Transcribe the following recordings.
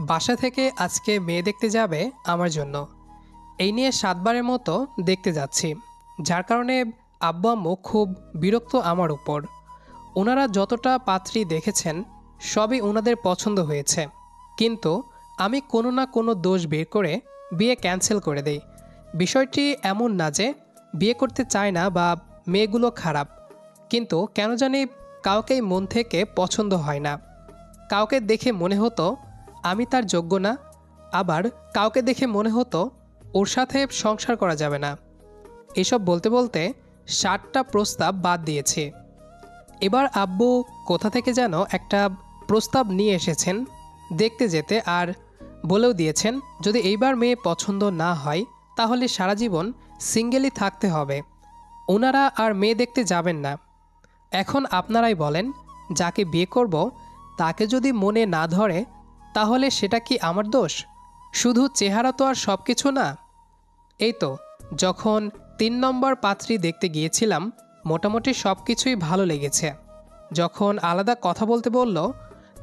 বাসা থেকে আজকে মেয়ে দেখতে যাবে আমার জন্য। এই নিয়ে 7 বারের মতো দেখতে যাচ্ছি, যার কারণে আব্বু আম্মু খুব বিরক্ত আমার উপর। ওনারা যতটা পাত্রী দেখেছেন সবই ওনাদের পছন্দ হয়েছে, কিন্তু আমি কোনো না কোনো দোষ বের করে বিয়ে ক্যান্সেল করে দেই। বিষয়টি এমন না যে বিয়ে করতে চায় না বা মেয়েগুলো খারাপ, কিন্তু কেন জানি কাউকেই মন থেকে পছন্দ হয় না। কাউকে দেখে মনে হতো আমি তার যোগ্য না, আবার কাউকে দেখে মনে হতো ওর সাথে সংসার করা যাবে না। এসব বলতে বলতে 7টা প্রস্তাব বাদ দিয়েছি। এবার আব্বু কোথা থেকে যেন একটা প্রস্তাব নিয়ে এসেছেন দেখতে যেতে, আর বলেও দিয়েছেন যদি এইবার মেয়ে পছন্দ না হয় তাহলে সারা জীবন সিঙ্গেলই থাকতে হবে। ওনারা আর মেয়ে দেখতে যাবেন না। এখন আপনারাই বলেন, যাকে বিয়ে করব তাকে যদি মনে না ধরে তাহলে সেটা কি আমার দোষ? শুধু চেহারা তো আর সব কিছু না। এই তো যখন 3 নম্বর পাত্রী দেখতে গিয়েছিলাম মোটামুটি সব কিছুই ভালো লেগেছে। যখন আলাদা কথা বলতে বলল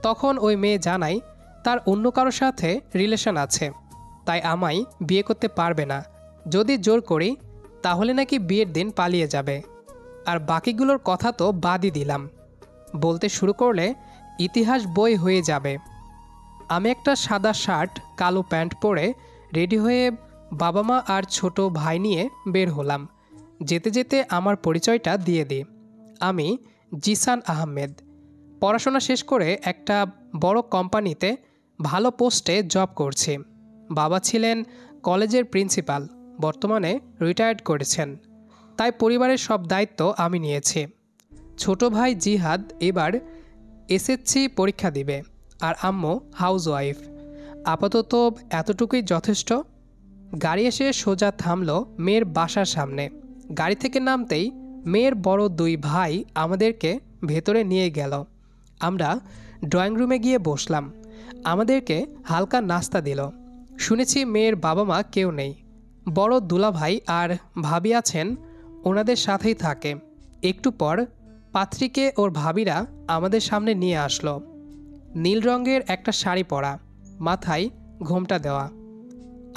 তখন ওই মেয়ে জানায় তার অন্য কারোর সাথে রিলেশন আছে, তাই আমায় বিয়ে করতে পারবে না। যদি জোর করি তাহলে নাকি বিয়ের দিন পালিয়ে যাবে। আর বাকিগুলোর কথা তো বাদই দিলাম, বলতে শুরু করলে ইতিহাস বই হয়ে যাবে। আমি একটা সাদা শার্ট কালো প্যান্ট পরে রেডি হয়ে বাবা মা আর ছোট ভাই নিয়ে বের হলাম। যেতে যেতে আমার পরিচয়টা দিয়ে দিই, আমি জিসান আহমেদ। পড়াশোনা শেষ করে একটা বড় কোম্পানিতে ভালো পোস্টে জব করছি। বাবা ছিলেন কলেজের প্রিন্সিপাল, বর্তমানে রিটায়ার্ড করেছেন, তাই পরিবারের সব দায়িত্ব আমি নিয়েছি। ছোট ভাই জিহাদ এবার এসএসসি পরীক্ষা দিবে, আর আম্মু হাউসওয়াইফ। আপাতত এতটুকুই যথেষ্ট। গাড়ি এসে সোজা থামলো মেয়ের বাসার সামনে। গাড়ি থেকে নামতেই মেয়ের বড় 2 ভাই আমাদেরকে ভেতরে নিয়ে গেল। আমরা ড্রয়িং রুমে গিয়ে বসলাম। আমাদেরকে হালকা নাস্তা দিল। শুনেছি মেয়ের বাবা মা কেউ নেই, বড় দুলাভাই আর ভাবি আছেন, ওনাদের সাথেই থাকে। একটু পর পাত্রীকে ওর ভাবিরা আমাদের সামনে নিয়ে আসলো। নীল রঙের একটা শাড়ি পরা, মাথায় ঘোমটা দেওয়া।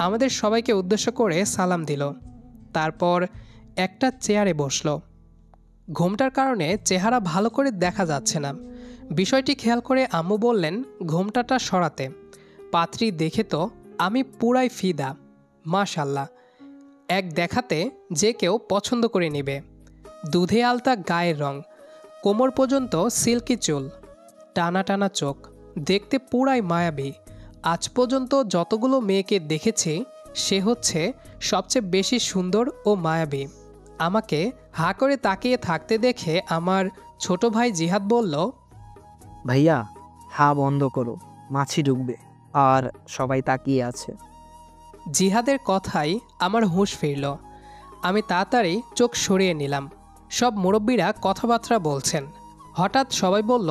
আমাদের সবাইকে উদ্দেশ্য করে সালাম দিল, তারপর একটা চেয়ারে বসলো। ঘোমটার কারণে চেহারা ভালো করে দেখা যাচ্ছে না। বিষয়টি খেয়াল করে আম্মু বললেন ঘোমটাটা সরাতে। পাত্রী দেখে তো আমি পুরাই ফিদা, মাশাল্লাহ। এক দেখাতে যে কেউ পছন্দ করে নেবে। দুধে আলতা গায়ের রং, কোমর পর্যন্ত সিল্কি চুল, টানা টানা চোখ, দেখতে পুরাই মায়াবী। আজ পর্যন্ত যতগুলো মেয়েকে দেখেছি সে হচ্ছে সবচেয়ে বেশি সুন্দর ও মায়াবী। আমাকে হা করে তাকিয়ে থাকতে দেখে আমার ছোট ভাই জিহাদ বলল, ভাইয়া, হা বন্ধ করো, মাছি ঢুকবে। আর সবাই তাকিয়ে আছে। জিহাদের কথাই আমার হুঁশ ফিরল। আমি তাড়াতাড়ি চোখ সরিয়ে নিলাম। সব মুরব্বীরা কথাবার্তা বলছেন। হঠাৎ সবাই বলল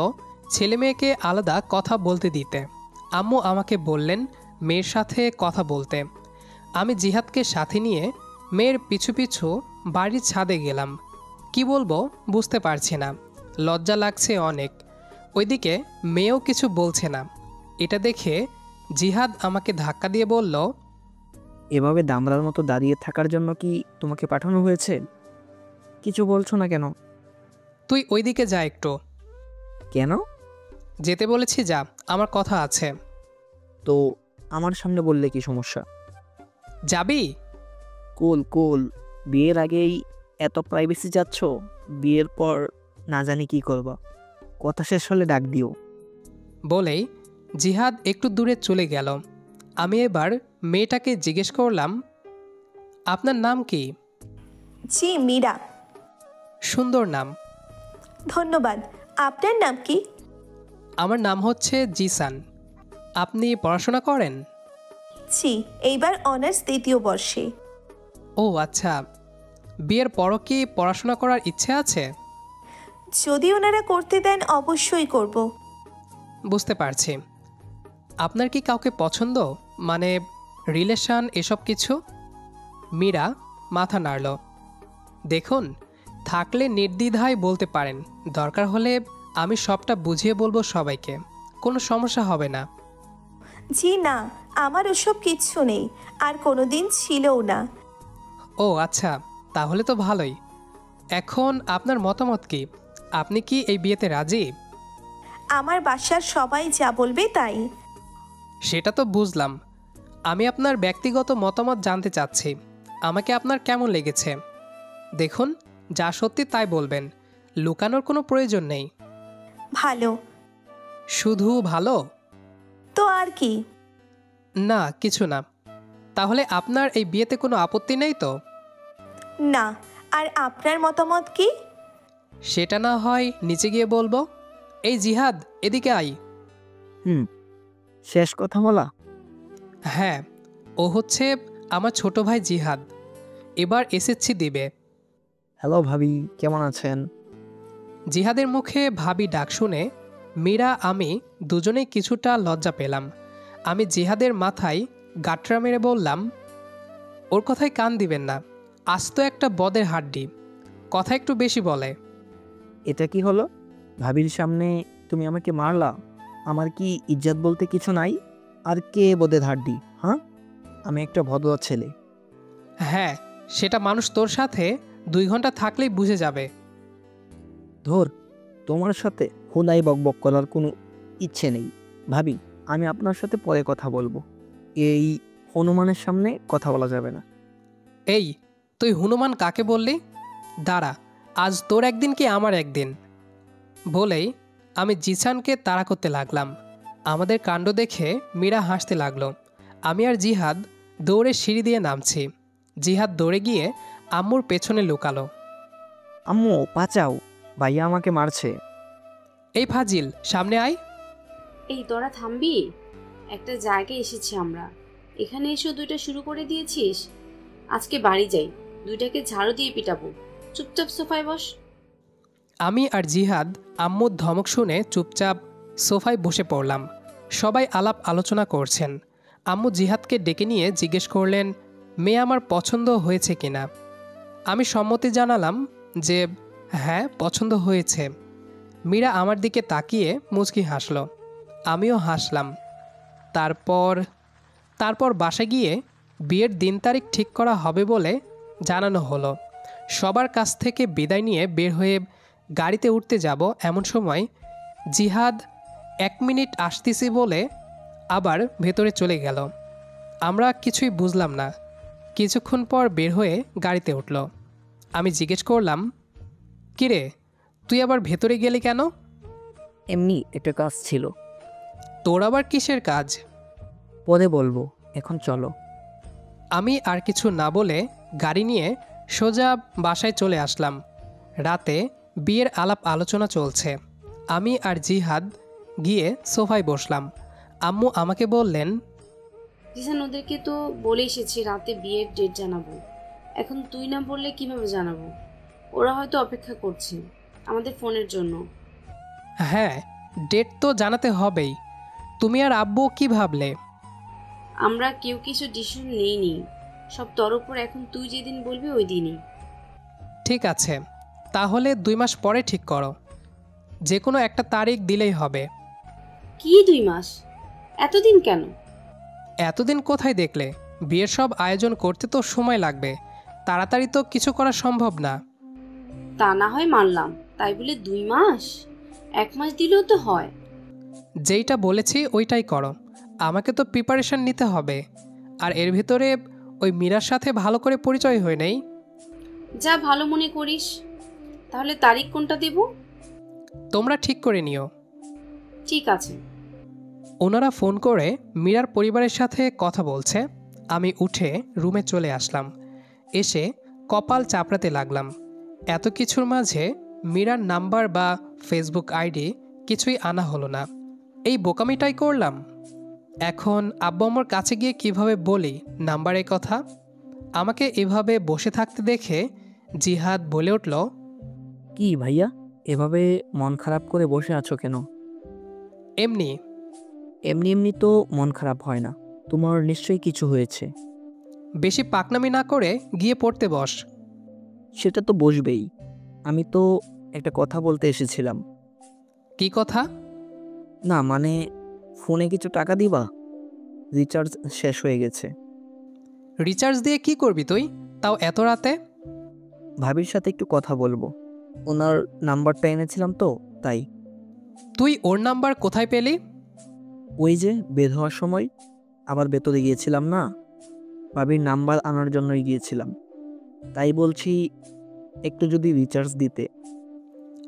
ছেলে মেয়েকে আলাদা কথা বলতে দিতে। আম্মু আমাকে বললেন মেয়ের সাথে কথা বলতে। আমি জিহাদকে সাথে নিয়ে মেয়ের পিছু পিছু বাড়ির ছাদে গেলাম। কি বলবো বুঝতে পারছি না, লজ্জা লাগছে অনেক। ওইদিকে মেয়েও কিছু বলছে না। এটা দেখে জিহাদ আমাকে ধাক্কা দিয়ে বলল, এভাবে দামড়ার মতো দাঁড়িয়ে থাকার জন্য কি তোমাকে পাঠানো হয়েছে? কিছু বলছো না কেন? তুই ওইদিকে যা একটু। কেন? যেতে বলেছি যা, আমার কথা আছে। তো আমার সামনে বললে কি সমস্যা? যাবি? কুল কুল, বিয়ের আগেই এত প্রাইভেসি যাচ্ছ, বিয়ের পর না জানি কি করবা। কথা শেষ হলে ডাক দিও। বলেই জিহাদ একটু দূরে চলে গেল। আমি এবার মেয়েটাকে জিজ্ঞেস করলাম, আপনার নাম কি? জি, মীরা। সুন্দর নাম। ধন্যবাদ। আপনার নাম কি? আমার নাম হচ্ছে জিসান। আপনি পড়াশোনা করেন? জি, এইবার অনার্স 2য় বর্ষে। ও আচ্ছা, বিয়ের পরও কি পড়াশোনা করার ইচ্ছে আছে? যদি ওনারা করতে দেন অবশ্যই করব। বুঝতে পারছি। আপনার কি কাউকে পছন্দ, মানে রিলেশন এসব কিছু? মীরা মাথা নাড়ল। দেখুন, থাকলে নির্দ্বিধায় বলতে পারেন, দরকার হলে আমি সবটা বুঝিয়ে বলবো সবাইকে, কোনো সমস্যা হবে না। জি না, আমার ওসব কিচ্ছু নেই, আর কোনোদিন ছিলও না। ও আচ্ছা, তাহলে তো ভালোই। এখন আপনার মতামত কি? আপনি কি এই বিয়েতে রাজি? আমার বাসার সবাই যা বলবে তাই। সেটা তো বুঝলাম। আমি আপনার ব্যক্তিগত মতামত জানতে চাচ্ছি। আমাকে আপনার কেমন লেগেছে? দেখুন, যা সত্যি তাই বলবেন, লুকানোর কোনো প্রয়োজন নেই। ভালো। শুধু ভালো? তো আর কি? না, কিছু না। তাহলে আপনার এই বিয়েতে কোনো আপত্তি নেই তো? না। আর আপনার মতামত কি? সেটা না হয় নিচে গিয়ে বলবো। এই জিহাদ, এদিকে আই। হুম, শেষ কথা বলা? হ্যাঁ, ও হচ্ছে আমার ছোট ভাই জিহাদ। এবার এসএসসি দিবে। হ্যালো ভাবি, কেমন আছেন? জিহাদের মুখে ভাবি ডাক শুনে মীরা আমি দুজনেই কিছুটা লজ্জা পেলাম। আমি জিহাদের মাথায় গাঁটরা মেরে বললাম, ওর কথায় কান দিবেন না। আজ তো একটা বদের হাড্ডি, কথা একটু বেশি বলে। এটা কি হলো? ভাবির সামনে তুমি আমাকে মারলা? আমার কি ইজ্জত বলতে কিছু নাই? আর কে বোধে ধাড্ডি? হ্যাঁ, আমি একটা ভদ্র ছেলে। হ্যাঁ, সেটা মানুষ তোর সাথে 2 ঘন্টা থাকলেই বুঝে যাবে। ধর, তোমার সাথে হুলাই বকবক করার কোনো ইচ্ছে নেই। ভাবি, আমি আপনার সাথে পরে কথা বলবো। এই হনুমানের সামনে কথা বলা যাবে না। এই, তুই হনুমান কাকে বললি? দাঁড়া, আজ তোর একদিন কি আমার একদিন। বলেই আমি জিসানকে তাড়া করতে লাগলাম। আমাদের কাণ্ড দেখে মীরা হাসতে লাগলো। আমি আর জিহাদ দৌড়ে সিঁড়ি দিয়ে নামছি। জিহাদ দৌড়ে গিয়ে আম্মুর পেছনে লুকালো। আম্মু বাঁচাও, ভাইয়া আমাকে মারছে। এই ফাজিল, সামনে আয়। এই তোরা থামবি? একটা জায়গায় এসেছি আমরা, এখানে এসে দুইটা শুরু করে দিয়েছিস। আজকে বাড়ি যাই, দুইটাকে ঝাড়ু দিয়ে পিটাবো। চুপচাপ সোফায় বস। আমি আর জিহাদ আম্মুর ধমক শুনে চুপচাপ সোফায় বসে পড়লাম। সবাই আলাপ আলোচনা করছেন। আম্মু জিহাদকে ডেকে নিয়ে জিজ্ঞেস করলেন, মেয়ে আমার পছন্দ হয়েছে কিনা। আমি সম্মতি জানালাম যে হ্যাঁ, পছন্দ হয়েছে। মীরা আমার দিকে তাকিয়ে মুচকি হাসল। আমিও হাসলাম। তারপর তারপর বাসায় গিয়ে বিয়ের দিন তারিখ ঠিক করা হবে বলে জানানো হলো। সবার কাছ থেকে বিদায় নিয়ে বের হয়ে গাড়িতে উঠতে যাব এমন সময় জিহাদ 1 মিনিট আসতেছি বলে আবার ভেতরে চলে গেল। আমরা কিছুই বুঝলাম না। কিছুক্ষণ পর বের হয়ে গাড়িতে উঠল। আমি জিজ্ঞেস করলাম, কিরে, তুই আবার ভেতরে গেলি কেন? এমনি একটা কাজ ছিল। তোর আবার কিসের কাজ? পরে বলবো, এখন চলো। আমি আর কিছু না বলে গাড়ি নিয়ে সোজা বাসায় চলে আসলাম। রাতে বিয়ের আলাপ আলোচনা চলছে। আমি আর জিহাদ গিয়ে সোফায় বসলাম। আম্মু আমাকে বললেন, জিসান, ওদেরকে তো বলে এসেছি রাতে বিয়ের ডেট জানাবো। এখন তুই না বললে কিভাবে জানাবো? ওরা হয়তো অপেক্ষা করছে আমাদের ফোনের জন্য। হ্যাঁ, ডেট তো জানাতে হবেই। তুমি আর আব্বু কি ভাবলে? আমরা কেউ কিছু ডিসিশন নেইনি, সব তোর উপর। এখন তুই যেদিন বলবি ওই দিনই। ঠিক আছে, তাহলে 2 মাস পরে ঠিক করো। যে কোনো একটা তারিখ দিলেই হবে। কি 2 মাস? এতদিন কেন? এতদিন কোথায় দেখলে? বিয়ের সব আয়োজন করতে তো সময় লাগবে। তাড়াতাড়ি তো কিছু করা সম্ভব না। তা না হয় মানলাম, তাই বলে 2 মাস? 1 মাস দিলেও তো হয়। যেইটা বলেছি ওইটাই করো। আমাকে তো প্রিপারেশন নিতে হবে। আর এর ভিতরে ওই মীরার সাথে ভালো করে পরিচয় হয় নাই। যা ভালো মনে করিস। তাহলে তারিখ কোনটা দেব? তোমরা ঠিক করে নিও। ঠিক আছে। ওনারা ফোন করে মীরার পরিবারের সাথে কথা বলছে। আমি উঠে রুমে চলে আসলাম। এসে কপাল চাপড়াতে লাগলাম। এত কিছুর মাঝে মীরার নাম্বার বা ফেসবুক আইডি কিছুই আনা হলো না। এই বোকামিটাই করলাম। এখন আব্বু আমার কাছে গিয়ে কিভাবে বলি নাম্বারের কথা? আমাকে এভাবে বসে থাকতে দেখে জিহাদ বলে উঠল, কি ভাইয়া, এভাবে মন খারাপ করে বসে আছো কেন? এমনি। এমনি এমনি তো মন খারাপ হয় না, তোমার নিশ্চয়ই কিছু হয়েছে। বেশি পাকনামি না করে গিয়ে পড়তে বস। সেটা তো বসবেই। আমি তো একটা কথা বলতে এসেছিলাম। কি কথা? না মানে, ফোনে কিছু টাকা দিবা? রিচার্জ শেষ হয়ে গেছে। রিচার্জ দিয়ে কি করবি তুই, তাও এত রাতে? ভাবির সাথে একটু কথা বলবো, ওনার নাম্বারটা এনেছিলাম তো তাই। তুই ওর নাম্বার কোথায় পেলি? ওই যে বের হওয়ার সময় আবার ভেতরে গিয়েছিলাম না, ভাবির নাম্বার আনার জন্যই গিয়েছিলাম, তাই বলছি একটু যদি রিচার্জ দিতে।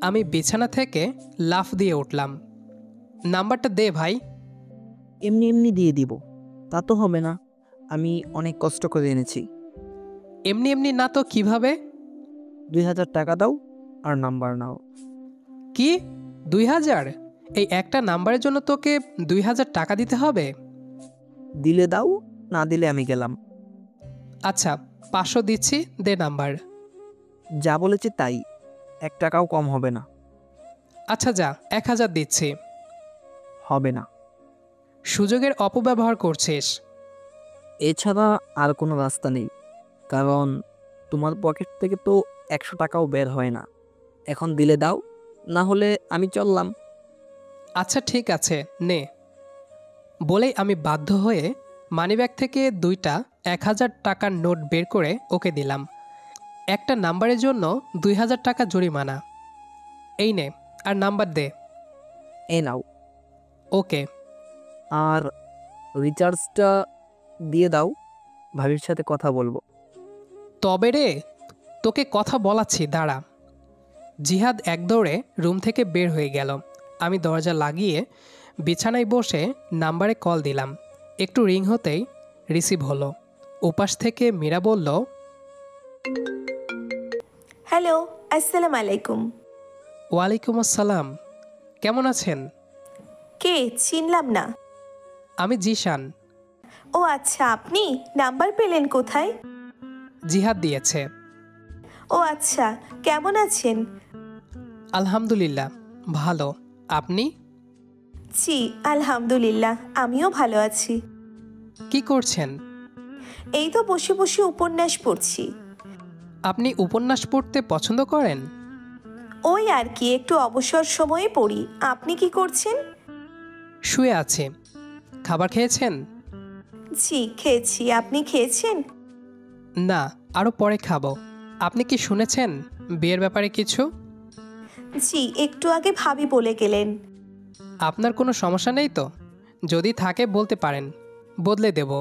আমি বিছানা থেকে লাফ দিয়ে উঠলাম। নাম্বারটা দে ভাই। এমনি এমনি দিয়ে দিব তা তো হবে না, আমি অনেক কষ্ট করে এনেছি। এমনি এমনি না তো কিভাবে? 2000 টাকা দাও আর নাম্বার নাও। কি 2000? এই একটা নাম্বারের জন্য তোকে 2000 টাকা দিতে হবে? দিলে দাও, না দিলে আমি গেলাম। আচ্ছা 500 দিচ্ছি, দে নাম্বার। যা বলেছি তাই, 1 টাকাও কম হবে না। আচ্ছা যা, 1000 দিচ্ছি। হবে না। সুযোগের অপব্যবহার করছিস। এছাড়া আর কোনো রাস্তা নেই, কারণ তোমার পকেট থেকে তো 100 টাকাও বের হয় না। এখন দিলে দাও, না হলে আমি চললাম। আচ্ছা ঠিক আছে নে। বলেই আমি বাধ্য হয়ে মানিব্যাগ থেকে 2টা 1000 টাকার নোট বের করে ওকে দিলাম। একটা নাম্বারের জন্য 2000 টাকা জরিমানা। এই নে, আর নাম্বার দে। এ নাও। ওকে। আর রিচার্জটা দিয়ে দাও, ভাবির সাথে কথা বলবো। তবে রে, তোকে কথা বলাচ্ছি, দাঁড়া। জিহাদ এক দৌড়ে রুম থেকে বের হয়ে গেল। আমি দরজা লাগিয়ে বিছানায় বসে নাম্বারে কল দিলাম। একটু রিং হতেই রিসিভ হলো। ওপাশ থেকে মীরা বলল, হ্যালো, আসসালামু আলাইকুম। ওয়ালাইকুম আসসালাম। কেমন আছেন? কে? চিনলাম না। আমি জিশান। ও আচ্ছা, আপনি নাম্বার পেলেন কোথায়? জিহাদ দিয়েছে। ও আচ্ছা, কেমন আছেন? আলহামদুলিল্লাহ ভালো। আপনি? জি আলহামদুলিল্লাহ, আমিও ভালো আছি। কি করছেন? এই তো বসে বসে উপন্যাস পড়ছি। আপনি উপন্যাস পড়তে পছন্দ করেন? ওই আর কি, একটু অবসর সময়ে পড়ি। আপনি কি করছেন? শুয়ে আছে। খাবার খেয়েছেন? জি খেয়েছি, আপনি খেয়েছেন? না, আরও পরে খাবো। আপনি কি শুনেছেন বিয়ের ব্যাপারে কিছু? জি একটু আগে ভাবি বলে গেলেন। আপনার কোনো সমস্যা নেই তো? যদি থাকে বলতে পারেন, বদলে দেব।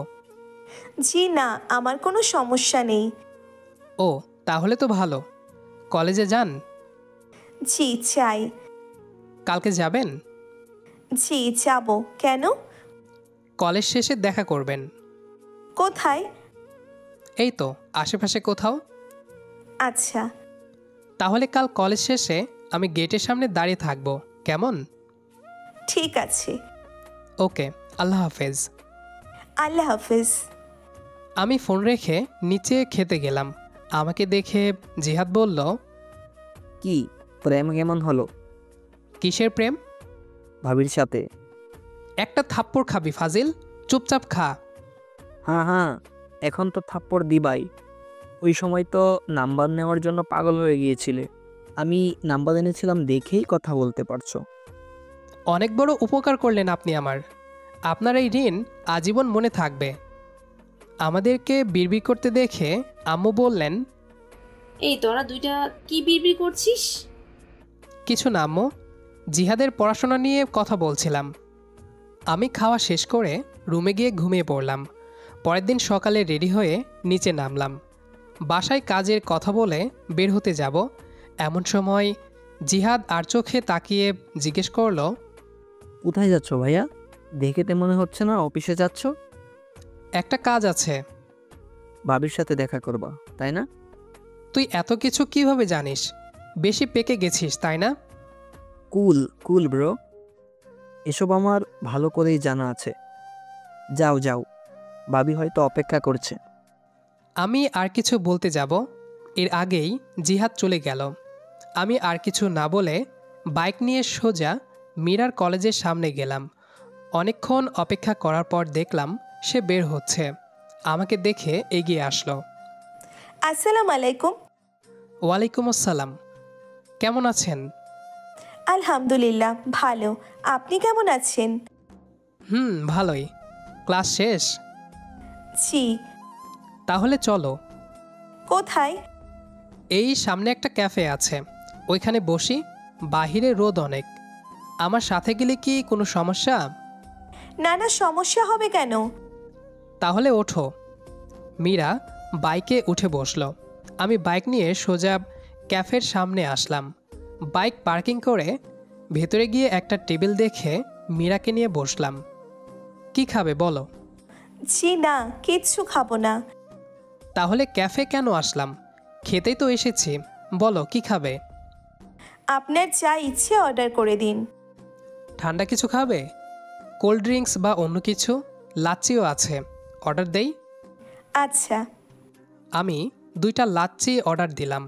জি না, আমার কোনো সমস্যা নেই। ও তাহলে তো ভালো। কলেজে যান? জি চাই। কালকে যাবেন? জি যাব। কেন? কলেজ শেষে দেখা করবেন। কোথায়? এই তো আশেপাশে কোথাও। আচ্ছা তাহলে কাল কলেজ শেষে আমি গেটের সামনে দাঁড়িয়ে থাকবো, কেমন? ঠিক আছে। ওকে, আল্লাহ হাফেজ। আল্লাহ হাফিজ। আমি ফোন রেখে নিচে খেতে গেলাম। আমাকে দেখে জিহাদ বলল, কি প্রেম কেমন হলো? কিসের প্রেম? ভাবির সাথে। একটা থাপ্পড় খাবি ফাজিল, চুপচাপ খা। হ্যাঁ হ্যাঁ, এখন তো থাপ্পড় দিবাই। ওই সময় তো নাম্বার নেওয়ার জন্য পাগল হয়ে গিয়েছিলে, আমি নাম্বার এনেছিলাম দেখেই কথা বলতে পারছো। অনেক বড় উপকার করলেন আপনি আমার। আপনার এই ঋণ আজীবন মনে থাকবে। আমাদেরকে বিড়বিড় করতে দেখে আম্মু বললেন, এই তোরা দুইটা কি বিড়বিড় করছিস? কিছু না আম্মু, জিহাদের পড়াশোনা নিয়ে কথা বলছিলাম। আমি খাওয়া শেষ করে রুমে গিয়ে ঘুমিয়ে পড়লাম। পরের দিন সকালে রেডি হয়ে নিচে নামলাম। বাসায় কাজের কথা বলে বের হতে যাব, এমন সময় জিহাদ আর চোখে তাকিয়ে জিজ্ঞেস করলো, কোথায় যাচ্ছ ভাইয়া? দেখে তো মনে হচ্ছে না অফিসে যাচ্ছ। একটা কাজ আছে। ভাবির সাথে দেখা করবা তাই না? তুই এত কিছু কিভাবে জানিস? বেশি পেকে গেছিস তাই না? কুল কুল ব্রো, এসব আমার ভালো করেই জানা আছে। যাও যাও, ভাবি হয়তো অপেক্ষা করছে। আমি আর কিছু বলতে যাব, এর আগেই জিহাদ চলে গেল। আমি আর কিছু না বলে বাইক নিয়ে সোজা মীরার কলেজের সামনে গেলাম। অনেকক্ষণ অপেক্ষা করার পর দেখলাম সে বের হচ্ছে। আমাকে দেখে এগিয়ে আসলো। আসসালামু আলাইকুম। ওয়ালাইকুম আসসালাম। কেমন আছেন? আলহামদুলিল্লাহ ভালো। আপনি কেমন আছেন? ভালোই। ক্লাস শেষ? জি। তাহলে চলো। কোথায়? এই সামনে একটা ক্যাফে আছে, ওইখানে বসি। বাহিরে রোদ অনেক। আমার সাথে গেলে কি কোনো সমস্যা? না না, সমস্যা হবে কেন? তাহলে ওঠো। মীরা বাইকে উঠে বসলো। আমি বাইক নিয়ে সোজা ক্যাফের সামনে আসলাম। বাইক পার্কিং করে ভেতরে গিয়ে একটা টেবিল দেখে মীরাকে নিয়ে বসলাম। কি খাবে বলো? জি না, কিচ্ছু খাবো না। তাহলে ক্যাফে কেন আসলাম? খেতেই তো এসেছি। বলো কি খাবে? আপনার যা ইচ্ছে অর্ডার করে দিন। ঠান্ডা কিছু খাবে? কোল্ড ড্রিঙ্কস বা অন্য কিছু? লাচ্চিও আছে, অর্ডার দেই? আচ্ছা। আমি 2টা লাচ্চি অর্ডার দিলাম।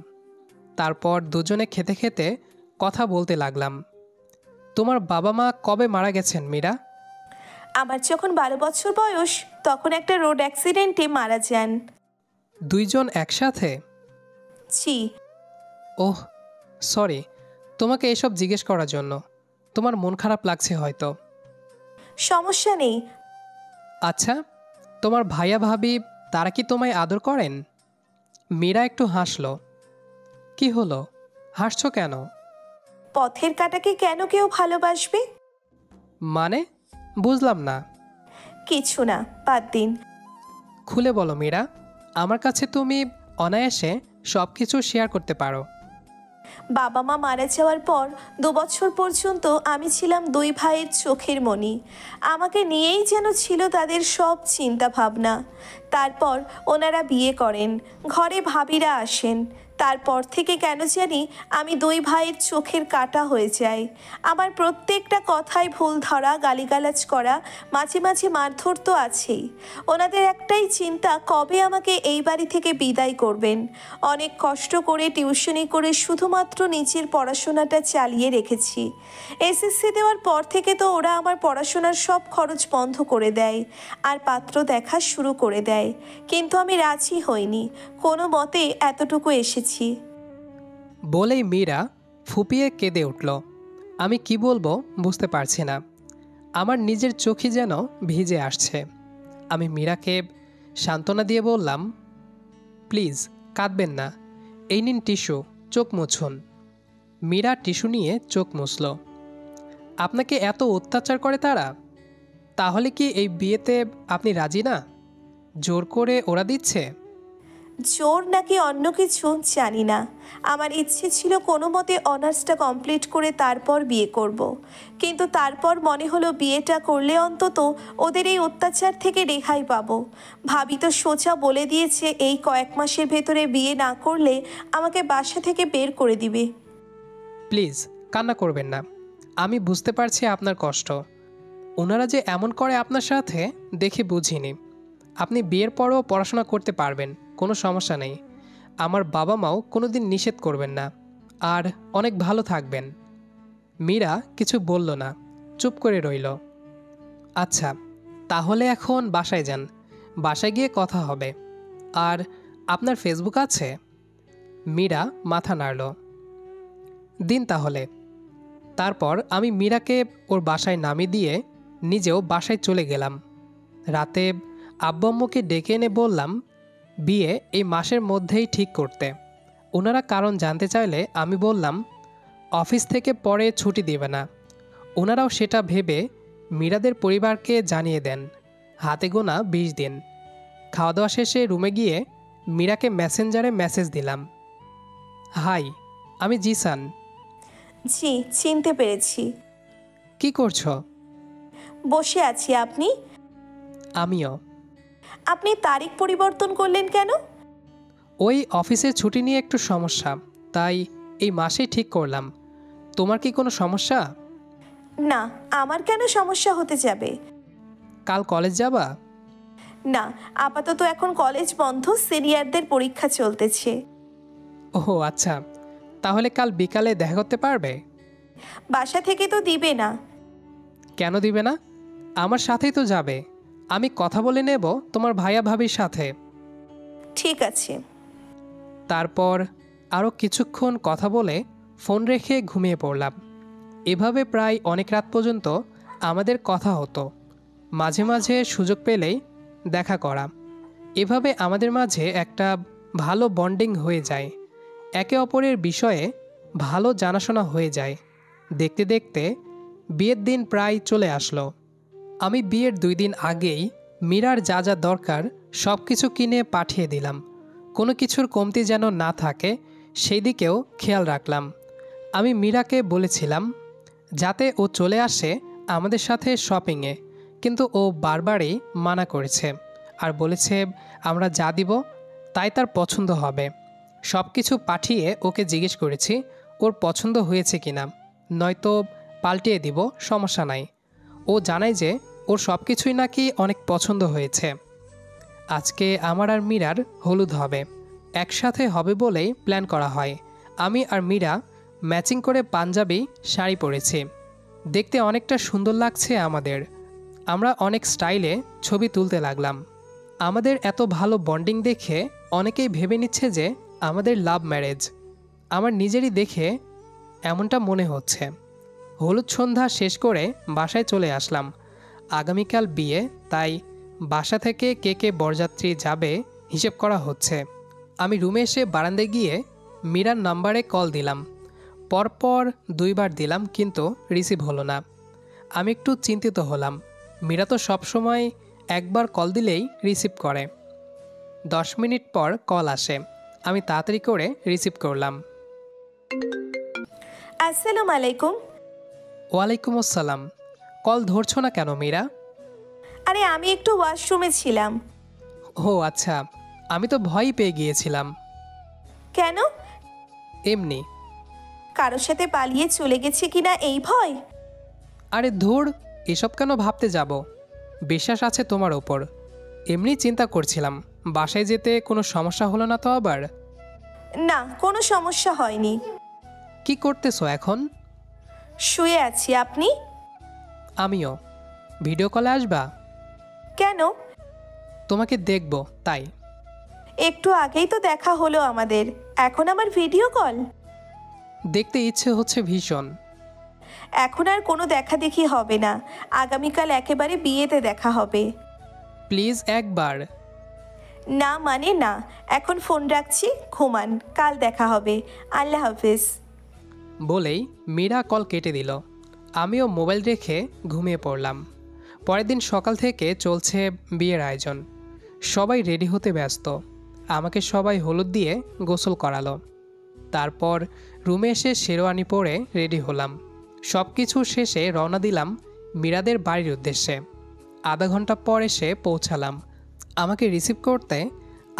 তারপর দুজনে খেতে খেতে কথা বলতে লাগলাম। তোমার বাবা মা কবে মারা গেছেন মীরা? আমার যখন 12 বছর বয়স তখন একটা রোড অ্যাক্সিডেন্টে মারা যান। 2 জন একসাথে? জি। ওহ সরি, তোমাকে এসব জিজ্ঞেস করার জন্য। তোমার মন খারাপ লাগছে হয়তো। সমস্যা নেই। আচ্ছা, তোমার ভাইয়া ভাবি তারা কি তোমায় আদর করেন? মীরা একটু হাসলো। কি হলো, হাসছো কেন? পথের কাঁটাকে কেন কেউ ভালোবাসবে? মানে বুঝলাম না। কিছু না, বাদ দিন। খুলে বলো মীরা, আমার কাছে তুমি অনায়াসে সব কিছু শেয়ার করতে পারো। বাবা মা মারা যাওয়ার পর 2 বছর পর্যন্ত আমি ছিলাম 2 ভাইয়ের চোখের মণি। আমাকে নিয়েই যেন ছিল তাদের সব চিন্তা ভাবনা। তারপর ওনারা বিয়ে করেন, ঘরে ভাবিরা আসেন। তারপর থেকে কেন জানি আমি 2 ভাইয়ের চোখের কাঁটা হয়ে যাই। আমার প্রত্যেকটা কথায় ভুল ধরা, গালিগালাজ করা, মাঝে মাঝে মারধর তো আছেই। ওনাদের একটাই চিন্তা, কবে আমাকে এই বাড়ি থেকে বিদায় করবেন। অনেক কষ্ট করে টিউশনি করে শুধুমাত্র নিজের পড়াশোনাটা চালিয়ে রেখেছি। এসএসসি দেওয়ার পর থেকে তো ওরা আমার পড়াশোনার সব খরচ বন্ধ করে দেয় আর পাত্র দেখা শুরু করে দেয়। কিন্তু আমি রাজি হইনি, কোনো মতে এতটুকু এসেছি। বলেই মীরা ফুপিয়ে কেঁদে উঠল। আমি কি বলবো বুঝতে পারছি না। আমার নিজের চোখই যেন ভিজে আসছে। আমি মীরাকে সান্ত্বনা দিয়ে বললাম, প্লিজ কাঁদবেন না, এই নিন টিস্যু, চোখ মুছুন। মীরা টিস্যু নিয়ে চোখ মুছল। আপনাকে এত অত্যাচার করে তারা? তাহলে কি এই বিয়েতে আপনি রাজি না? জোর করে ওরা দিচ্ছে? জোর নাকি অন্য কিছু জানি না। আমার ইচ্ছে ছিল কোনো মতে অনার্সটা কমপ্লিট করে তারপর বিয়ে করব। কিন্তু তারপর মনে হলো বিয়েটা করলে অন্তত ওদের এই অত্যাচার থেকে রেহাই পাবো। ভাবি তো সোজা বলে দিয়েছে এই কয়েক মাসের ভেতরে বিয়ে না করলে আমাকে বাসা থেকে বের করে দিবে। প্লিজ কান্না করবেন না, আমি বুঝতে পারছি আপনার কষ্ট। ওনারা যে এমন করে আপনার সাথে দেখে বুঝিনি। আপনি বিয়ের পরও পড়াশোনা করতে পারবেন, কোনো সমস্যা নেই। আমার বাবা মাও কোনো দিন নিষেধ করবেন না, আর অনেক ভালো থাকবেন। মীরা কিছু বলল না, চুপ করে রইল। আচ্ছা তাহলে এখন বাসায় যান, বাসায় গিয়ে কথা হবে। আর আপনার ফেসবুক আছে? মীরা মাথা নাড়ল। দিন তাহলে। তারপর আমি মীরাকে ওর বাসায় নামিয়ে দিয়ে নিজেও বাসায় চলে গেলাম। রাতে আব্বু আম্মুকে ডেকে এনে বললাম বিয়ে এই মাসের মধ্যেই ঠিক করতে। ওনারা কারণ জানতে চাইলে আমি বললাম অফিস থেকে পরে ছুটি দেবে না। ওনারাও সেটা ভেবে মীরাদের পরিবারকে জানিয়ে দেন। হাতে গোনা 20 দিন। খাওয়া দাওয়া শেষে রুমে গিয়ে মীরাকে মেসেঞ্জারে মেসেজ দিলাম, হাই আমি জিসান। জি, চিনতে পেরেছি। কি করছো? বসে আছি। আপনি? আমিও। আপনি তারিখ পরিবর্তন করলেন কেন? ওই অফিসের ছুটি নিয়ে একটু সমস্যা, তাই এই মাসেই ঠিক করলাম। তোমার কি কোনো সমস্যা? না, আমার কেন সমস্যা হতে যাবে? কাল কলেজ যাবা? না, আপাতত এখন কলেজ বন্ধ, সিনিয়রদের পরীক্ষা চলতেছে। ওহ আচ্ছা, তাহলে কাল বিকালে দেখা করতে পারবে? বাসা থেকে তো দিবে না। কেন দিবে না? আমার সাথেই তো যাবে। আমি কথা বলে নেব তোমার ভাইয়া ভাবির সাথে। ঠিক আছে। তারপর আরও কিছুক্ষণ কথা বলে ফোন রেখে ঘুমিয়ে পড়লাম। এভাবে প্রায় অনেক রাত পর্যন্ত আমাদের কথা হতো। মাঝে মাঝে সুযোগ পেলেই দেখা করা। এভাবে আমাদের মাঝে একটা ভালো বন্ডিং হয়ে যায়, একে অপরের বিষয়ে ভালো জানাশোনা হয়ে যায়। দেখতে দেখতে বিয়ের দিন প্রায় চলে আসলো। আমি বিয়ের 2 দিন আগেই মীরার যা যা দরকার সব কিছু কিনে পাঠিয়ে দিলাম। কোনো কিছুর কমতি যেন না থাকে সেই দিকেও খেয়াল রাখলাম। আমি মীরাকে বলেছিলাম যাতে ও চলে আসে আমাদের সাথে শপিংয়ে, কিন্তু ও বারবারই মানা করেছে আর বলেছে আমরা যা দিব তাই তার পছন্দ হবে। সব কিছু পাঠিয়ে ওকে জিজ্ঞেস করেছি ওর পছন্দ হয়েছে কিনা, নয়তো পাল্টিয়ে দিব, সমস্যা নাই। ও জানায় যে ওর সব কিছুই নাকি অনেক পছন্দ হয়েছে। আজকে আমার আর মীরার হলুদ হবে, একসাথে হবে বলেই প্ল্যান করা হয়। আমি আর মীরা ম্যাচিং করে পাঞ্জাবি শাড়ি পরেছি, দেখতে অনেকটা সুন্দর লাগছে আমাদের। আমরা অনেক স্টাইলে ছবি তুলতে লাগলাম। আমাদের এত ভালো বন্ডিং দেখে অনেকেই ভেবে নিচ্ছে যে আমাদের লাভ ম্যারেজ। আমার নিজেরই দেখে এমনটা মনে হচ্ছে। হলুদ সন্ধ্যা শেষ করে বাসায় চলে আসলাম। আগামীকাল বিয়ে, তাই বাসা থেকে কে কে বরযাত্রী যাবে হিসেব করা হচ্ছে। আমি রুমে এসে বারান্দায় গিয়ে মীরার নাম্বারে কল দিলাম। পরপর 2 বার দিলাম, কিন্তু রিসিভ হলো না। আমি একটু চিন্তিত হলাম। মীরা তো সবসময় একবার কল দিলেই রিসিভ করে। 10 মিনিট পর কল আসে। আমি তাড়াতাড়ি করে রিসিভ করলাম। আসসালামু আলাইকুম। ওয়ালাইকুম আসসালাম। কল ধরছো না কেন মীরা? আরে আমি একটু ওয়াশরুমে ছিলাম। ও আচ্ছা, আমি তো ভয়ই পেয়ে গিয়েছিলাম। কেন? এমনি। কারোর সাথে পালিয়ে চলে গেছে কিনা এই ভয়? আরে ধুর, এসব কেন ভাবতে যাব? বিশ্বাস আছে তোমার ওপর। এমনি চিন্তা করছিলাম বাসায় যেতে কোনো সমস্যা হলো না তো আবার? না, কোনো সমস্যা হয়নি। কি করতেছো এখন? শুয়ে আছি। আপনি? আমিও। ভিডিও কলে আসবা? কেন? তোমাকে দেখব তাই। একটু আগেই তো দেখা হলো আমাদের, এখন আমার ভিডিও কল? দেখতে ইচ্ছে হচ্ছে ভীষণ। এখন আর কোনো দেখা দেখি হবে না, আগামীকাল একেবারে বিয়েতে দেখা হবে। প্লিজ একবার। না মানে না, এখন ফোন রাখছি, ঘুমান, কাল দেখা হবে। আল্লাহ হাফিজ। বলেই মীরা কল কেটে দিল। আমিও মোবাইল রেখে ঘুমিয়ে পড়লাম। পরের দিন সকাল থেকে চলছে বিয়ের আয়োজন। সবাই রেডি হতে ব্যস্ত। আমাকে সবাই হলুদ দিয়ে গোসল করালো। তারপর রুমে এসে শেরওয়ানি পরে রেডি হলাম। সব কিছু শেষে রওনা দিলাম মীরাদের বাড়ির উদ্দেশ্যে। আধা ঘন্টা পর এসে পৌঁছালাম। আমাকে রিসিভ করতে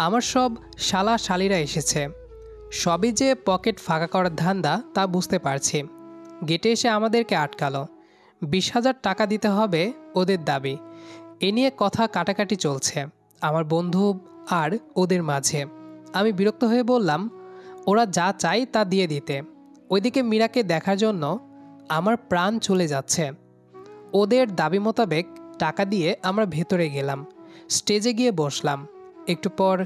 আমার সব শালা শালিরা এসেছে। সবই যে পকেট ফাঁকা করার ধান্দা তা বুঝতে পারছি। গেটে এসে আমাদেরকে আটকালো। 20,000 টাকা দিতে হবে ওদের দাবি। এ নিয়ে কথা কাটাকাটি চলছে আমার বন্ধু আর ওদের মাঝে। আমি বিরক্ত হয়ে বললাম ওরা যা চাই তা দিয়ে দিতে। ওইদিকে মীরাকে দেখার জন্য আমার প্রাণ চলে যাচ্ছে। ওদের দাবি মোতাবেক টাকা দিয়ে আমরা ভেতরে গেলাম। স্টেজে গিয়ে বসলাম। একটু পর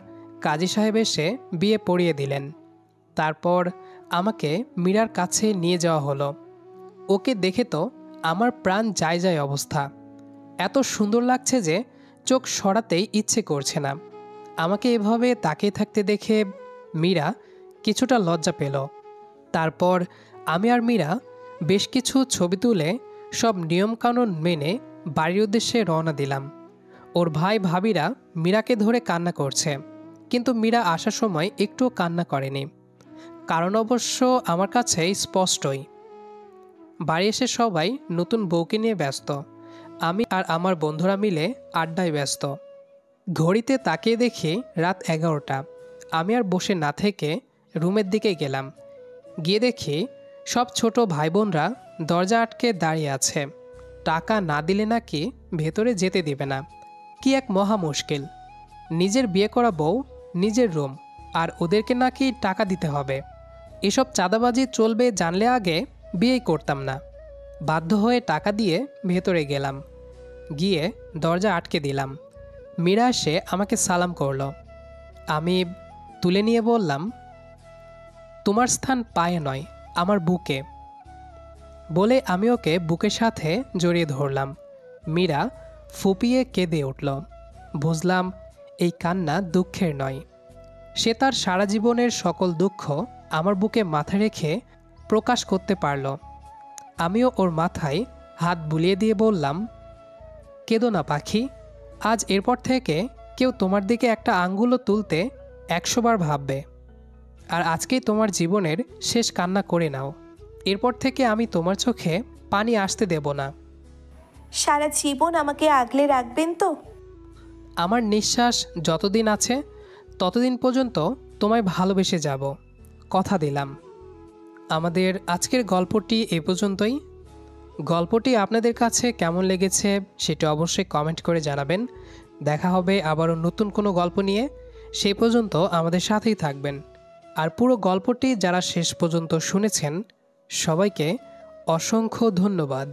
কাজী সাহেব এসে বিয়ে পড়িয়ে দিলেন। তারপর আমাকে মীরার কাছে নিয়ে যাওয়া হলো। ওকে দেখে তো আমার প্রাণ যায় যায় অবস্থা। এত সুন্দর লাগছে যে চোখ সরাতেই ইচ্ছে করছে না। আমাকে এভাবে তাকিয়ে থাকতে দেখে মীরা কিছুটা লজ্জা পেল। তারপর আমি আর মীরা বেশ কিছু ছবি তুলে সব নিয়মকানুন মেনে বাড়ির উদ্দেশ্যে রওনা দিলাম। ওর ভাই ভাবিরা মীরাকে ধরে কান্না করছে, কিন্তু মীরা আসার সময় একটুও কান্না করেনি। কারণ অবশ্য আমার কাছে স্পষ্টই। বাড়ি এসে সবাই নতুন বউকে নিয়ে ব্যস্ত। আমি আর আমার বন্ধুরা মিলে আড্ডায় ব্যস্ত। ঘড়িতে তাকিয়ে দেখি রাত 11টা। আমি আর বসে না থেকে রুমের দিকে গেলাম। গিয়ে দেখি সব ছোট ভাই বোনরা দরজা আটকে দাঁড়িয়ে আছে। টাকা না দিলে নাকি ভেতরে যেতে দিবে না। কি এক মহা মুশকিল! নিজের বিয়ে করা বউ, নিজের রুম, আর ওদেরকে নাকি টাকা দিতে হবে। এসব চাঁদাবাজি চলবে জানলে আগে বিয়েই করতাম না। বাধ্য হয়ে টাকা দিয়ে ভেতরে গেলাম। গিয়ে দরজা আটকে দিলাম। মীরা এসে আমাকে সালাম করলো। আমি তুলে নিয়ে বললাম, তোমার স্থান পায়ে নয়, আমার বুকে। বলে আমি ওকে বুকের সাথে জড়িয়ে ধরলাম। মীরা ফুপিয়ে কেঁদে উঠল। বুঝলাম এই কান্না দুঃখের নয়। সে তার সারা জীবনের সকল দুঃখ আমার বুকে মাথা রেখে প্রকাশ করতে পারল। আমিও ওর মাথায় হাত বুলিয়ে দিয়ে বললাম, কেঁদো না পাখি। আজ এরপর থেকে কেউ তোমার দিকে একটা আঙ্গুলও তুলতে 100 বার ভাববে। আর আজকেই তোমার জীবনের শেষ কান্না করে নাও। এরপর থেকে আমি তোমার চোখে পানি আসতে দেব না। সারা জীবন আমাকে আগলে রাখবেন তো? আমার নিঃশ্বাস যতদিন আছে ততদিন পর্যন্ত তোমায় ভালোবেসে যাব, কথা দিলাম। আমাদের আজকের গল্পটি এ পর্যন্তই। গল্পটি আপনাদের কাছে কেমন লেগেছে সেটা অবশ্যই কমেন্ট করে জানাবেন। দেখা হবে আবারও নতুন কোনো গল্প নিয়ে। সেই পর্যন্ত আমাদের সাথেই থাকবেন। আর পুরো গল্পটি যারা শেষ পর্যন্ত শুনেছেন সবাইকে অসংখ্য ধন্যবাদ।